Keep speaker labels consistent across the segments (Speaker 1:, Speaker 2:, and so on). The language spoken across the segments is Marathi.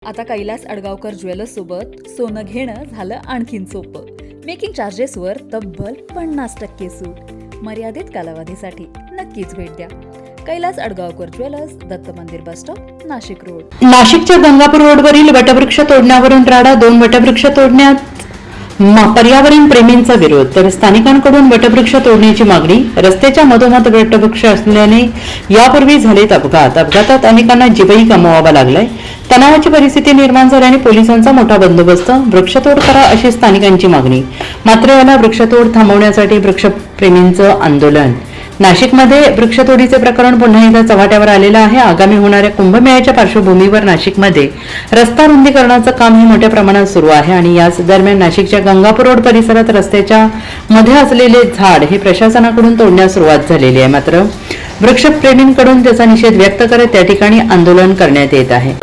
Speaker 1: आता कैलास अडगावकर ज्वेलर्स सोबत सोनं घेणं झालं आणखीन सोपं. मेकिंग चार्जेसवर तब्बल 50% सूट. मर्यादित कालावधीसाठी नक्कीच भेट द्या. कैलास अडगावकर ज्वेलर्स, दत्त मंदिर बस स्टॉप, नाशिक रोड.
Speaker 2: नाशिकच्या गंगापूर रोडवरील वटवृक्ष तोडण्यावरून राडा. 2 वटवृक्ष तोडण्यात पर्यावरण प्रेमींचा विरोध, तर स्थानिकांकडून वटवृक्ष तोडण्याची मागणी. रस्त्याच्या मधोमध वटवृक्ष असल्याने यापूर्वी झालेत अपघात. अपघातात अनेकांना जीवही गमवावा लागलाय. तणावाची परिस्थिती निर्माण झाल्याने पोलिसांचा मोठा बंदोबस्त. वृक्षतोड करा अशी स्थानिकांची मागणी. मात्र याला वृक्षतोड थांबवण्यासाठी वृक्षप्रेमींचं आंदोलन. नाशिकमध्ये वृक्षतोडीचे प्रकरण पुन्हा एकदा चव्हाट्यावर आलेलं आहे. आगामी होणाऱ्या कुंभमेळ्याच्या पार्श्वभूमीवर नाशिकमध्ये रस्ता रुंदीकरणाचं काम हे मोठ्या प्रमाणात सुरू आहे आणि याच दरम्यान नाशिकच्या गंगापूर रोड परिसरात रस्त्याच्या मध्ये असलेले झाड हे प्रशासनाकडून तोडण्यास सुरुवात झालेली आहे. मात्र वृक्षप्रेमींकडून त्याचा निषेध व्यक्त करत त्या ठिकाणी आंदोलन करण्यात येत आहे.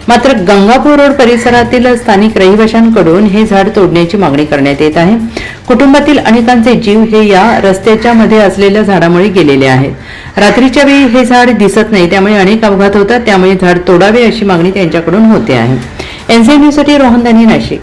Speaker 2: मात्र गंगापूर रोड परिसरातील स्थानिक रहिवाशांकडून हे झाड तोडण्याची मागणी करण्यात येत आहे. कुटुंबातील अनेकांचे जीव हे या रस्त्याच्या मध्ये असलेल्या झाडामुळे गेलेले आहेत. रात्रीच्या वेळी हे झाड दिसत नाही, त्यामुळे अनेक अपघात होतात. त्यामुळे झाड तोडावे अशी मागणी त्यांच्याकडून होते आहे. एनसीएन न्यूजसाठी रोहन दानी, नाशिक.